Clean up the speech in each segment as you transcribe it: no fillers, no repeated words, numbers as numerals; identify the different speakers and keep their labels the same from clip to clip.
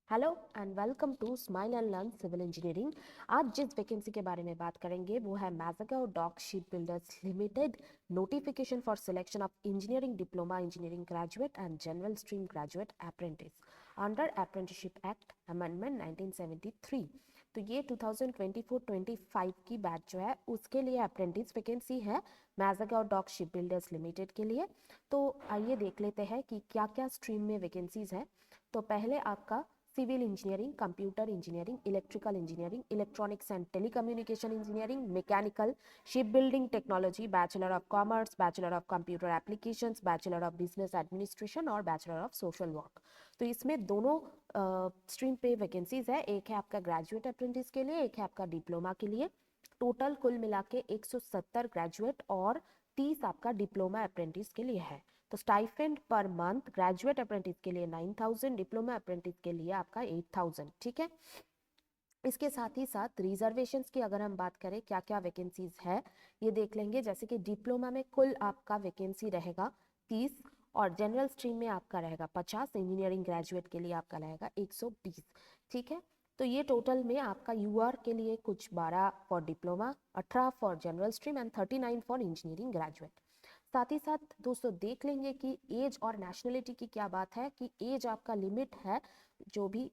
Speaker 1: Hello and welcome to smile and learn civil engineering. आज जिस vacancy के बारे में बात करेंगे वो है Mazagon dock ship builders limited notification for selection of engineering diploma engineering graduate and general stream graduate apprentice under apprenticeship act amendment 1973। तो ये 2024-25 की बैच जो है उसके लिए अप्रेंटिस वैकेंसी है Mazagon dock ship builders limited के लिए। तो आइए देख लेते हैं कि क्या क्या स्ट्रीम में वैकेंसीज है। तो पहले आपका civil engineering, computer engineering, electrical engineering, electronics and telecommunication engineering, mechanical, ship building technology, bachelor of commerce, bachelor of computer applications, bachelor of business administration और बैचलर ऑफ सोशल वर्क। तो इसमें दोनों stream पे vacancies है, एक है आपका graduate apprentice के लिए, एक है आपका डिप्लोमा के लिए। टोटल कुल मिला के 170 ग्रेजुएट और 30 आपका डिप्लोमा अप्रेंटिस के लिए है। तो stipend per month graduate apprentice के लिए 9,000, डिप्लोमा अप्रेंटिस के लिए आपका 8,000। ठीक है। इसके साथ ही साथ रिजर्वेशंस की अगर हम बात करें क्या क्या वैकेंसीज है ये देख लेंगे। जैसे कि डिप्लोमा में कुल आपका वैकेंसी रहेगा 30 और जनरल स्ट्रीम में आपका रहेगा 50, इंजीनियरिंग ग्रेजुएट के लिए आपका रहेगा 120। ठीक है। तो ये टोटल में आपका यूआर के लिए कुछ 12 for diploma, 18 for general stream and 39 for engineering graduate. साथ ही साथ दोस्तों देख लेंगे कि एज और नेशनलिटी की क्या बात है कि एज आपका लिमिट है, जो भी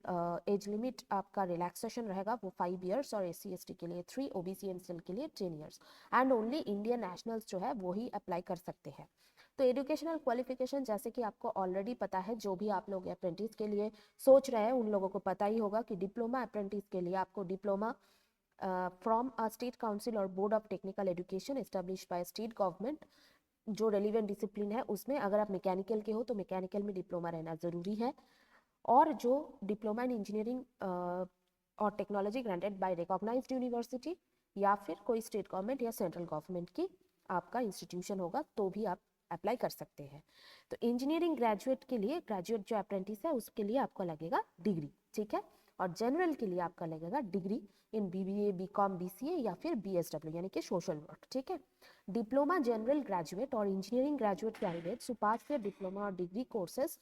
Speaker 1: एज लिमिट आपका रिलैक्सेशन रहेगा वो 5 इयर्स और एससी एसटी के लिए 3, ओबीसी एनसीएल के लिए 10 years and only Indian nationals जो है वो ही अप्लाई कर सकते हैं। तो एजुकेशनल क्वालिफिकेशन जैसे कि आपको ऑलरेडी पता है, जो भी आप लोग अप्रेंटिस के लिए सोच रहे हैं उन लोगों को पता ही होगा कि डिप्लोमा अप्रेंटिस के लिए आपको diploma from a state council और board of technical education establish by state government, जो रेलिवेंट डिसिप्लिन है उसमें अगर आप मैकेनिकल के हो तो मैकेनिकल में डिप्लोमा रहना ज़रूरी है। और जो डिप्लोमा इन इंजीनियरिंग और technology granted by recognized university या फिर कोई स्टेट गवर्नमेंट या सेंट्रल गवर्नमेंट की आपका इंस्टीट्यूशन होगा तो भी आप अप्लाई कर सकते हैं। तो इंजीनियरिंग ग्रेजुएट के लिए, ग्रेजुएट जो अप्रेंटिस है उसके लिए आपको लगेगा डिग्री। ठीक है। और जनरल के लिए आपका लगेगा degree in BBA, BCom, BCA या फिर बीएसडब्ल्यू यानी कि सोशल वर्क। ठीक है। डिप्लोमा, जनरल ग्रेजुएट और engineering graduate candidates who pass their diploma or degree courses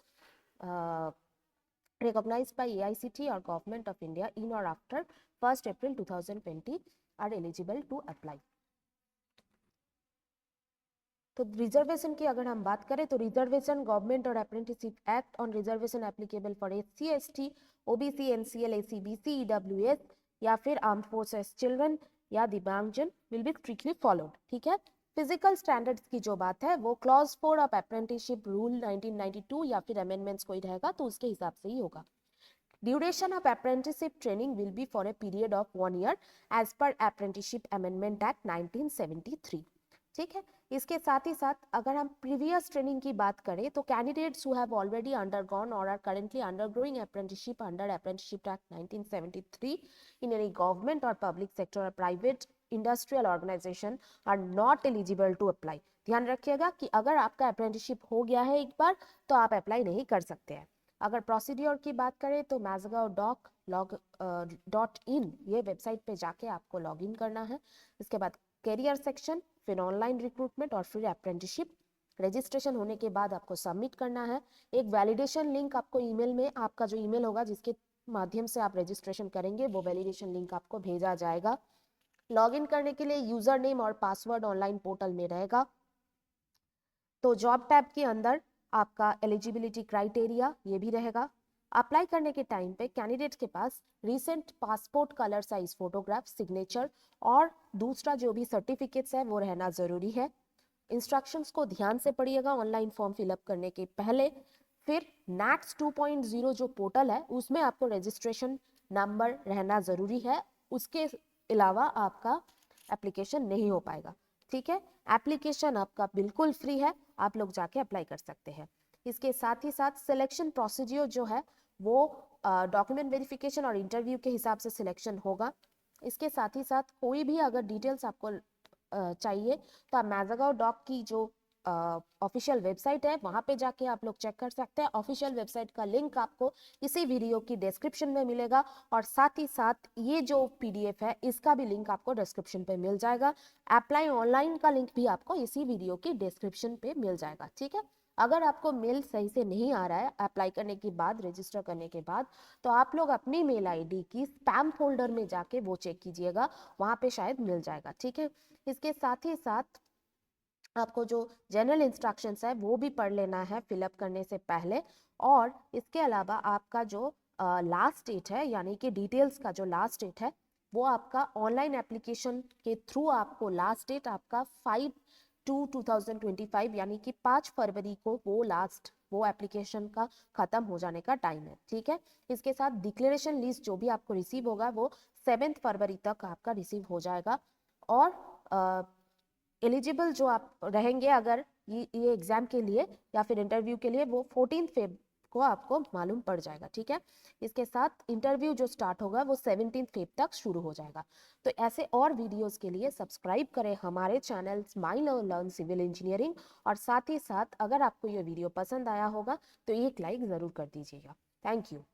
Speaker 1: recognized by AICTE or Government of India in or after 1st April 2020 are eligible to apply. तो reservation की अगर हम बात करें तो रिजर्वेशन गवर्नमेंट और apprenticeship act on reservation applicable for SC, ST, OBC, NCL, AC, BC, EWS या फिर आर्म्ड फोर्सेस चिल्ड्रन या दिव्यांगजन विल बी स्ट्रिक्टली फॉलोड। ठीक है। फिजिकल स्टैंडर्ड्स की जो बात है वो क्लॉज 4 ऑफ अप्रेंटिसशिप रूल 1992 या फिर अमेंडमेंट्स कोई रहेगा तो उसके हिसाब से ही होगा। Duration of apprenticeship training will be for a period of 1 year as per apprenticeship amendment act 1973। ठीक है। इसके साथ ही साथ अगर हम प्रीवियस ट्रेनिंग की बात करें तो candidates who have already undergone और are currently undergoing apprenticeship under apprenticeship act 1973 in any government और पब्लिक सेक्टर और private industrial organisation are not eligible to apply. ध्यान रखिएगा कि अगर आपका अप्रेंटिसशिप हो गया है एक बार तो आप अप्लाई नहीं कर सकते हैं। अगर प्रोसीड्योर की बात करें तो मैज़गाओ डॉक डॉट इन ये वेबसाइट पे जाके आपको लॉग इन करना है। इसके बाद कैरियर सेक्शन, फिर ऑनलाइन रिक्रूटमेंट और फिर अप्रेंटिसशिप। रजिस्ट्रेशन होने के बाद आपको सबमिट करना है। एक वैलिडेशन लिंक आपको ईमेल में, आपका जो ईमेल होगा जिसके माध्यम से आप रजिस्ट्रेशन करेंगे वो वैलिडेशन लिंक आपको भेजा जाएगा। लॉगिन करने के लिए यूजर नेम और पासवर्ड ऑनलाइन पोर्टल में रहेगा। तो जॉब टैब के अंदर आपका एलिजिबिलिटी क्राइटेरिया ये भी रहेगा। अप्लाई करने के टाइम पे कैंडिडेट के पास recent passport colour size photograph, signature और दूसरा जो भी सर्टिफिकेट्स है वो रहना जरूरी है। इंस्ट्रक्शंस को ध्यान से पढ़िएगा ऑनलाइन फॉर्म फिलअप करने के पहले। फिर नैट्स 2.0 जो पोर्टल है उसमें आपको रजिस्ट्रेशन नंबर रहना जरूरी है, उसके अलावा आपका एप्लीकेशन नहीं हो पाएगा। ठीक है। एप्लीकेशन आपका बिल्कुल फ्री है, आप लोग जाके अप्लाई कर सकते हैं। इसके साथ ही साथ सिलेक्शन प्रोसीजर जो है वो डॉक्यूमेंट वेरिफिकेशन और इंटरव्यू के हिसाब से सिलेक्शन होगा। इसके साथ ही साथ कोई भी अगर डिटेल्स आपको चाहिए तो आप मैज़गाओ डॉक की जो ऑफिशियल वेबसाइट है वहां पे जाके आप लोग चेक कर सकते हैं। ऑफिशियल वेबसाइट का लिंक आपको इसी वीडियो की डिस्क्रिप्शन में मिलेगा और साथ ही साथ ये जो पीडीएफ है इसका भी लिंक आपको डिस्क्रिप्शन पे मिल जाएगा। अप्लाई ऑनलाइन का लिंक भी आपको इसी वीडियो की डिस्क्रिप्शन पे मिल जाएगा। ठीक है। अगर आपको मेल सही से नहीं आ रहा है अप्लाई करने के बाद, रजिस्टर करने के बाद, तो आप लोग अपनी मेल आईडी की स्पैम फोल्डर में जाके वो चेक कीजिएगा, वहाँ पे शायद मिल जाएगा, ठीक है। इसके साथ ही साथ आपको जो जनरल इंस्ट्रक्शंस है वो भी पढ़ लेना है फिलअप करने से पहले। और इसके अलावा आपका जो लास्ट डेट है, यानी कि डिटेल्स का जो लास्ट डेट है, वो आपका ऑनलाइन एप्लीकेशन के थ्रू आपको लास्ट डेट आपका 5/2/2025 यानी कि 5 फरवरी को वो एप्लीकेशन का खत्म हो जाने का टाइम है, ठीक है। इसके साथ डिक्लेरेशन लिस्ट जो भी आपको रिसीव होगा वो 7 फरवरी तक आपका रिसीव हो जाएगा। और एलिजिबल जो आप रहेंगे अगर ये एग्जाम के लिए या फिर इंटरव्यू के लिए, वो 14 फेब को आपको मालूम पड़ जाएगा, ठीक है। इसके साथ इंटरव्यू जो स्टार्ट होगा वो 17 फेब तक शुरू हो जाएगा। तो ऐसे और वीडियोस के लिए सब्सक्राइब करें हमारे चैनल स्माइल और लर्न सिविल इंजीनियरिंग। और साथ ही साथ अगर आपको ये वीडियो पसंद आया होगा तो एक लाइक ज़रूर कर दीजिएगा। Thank you.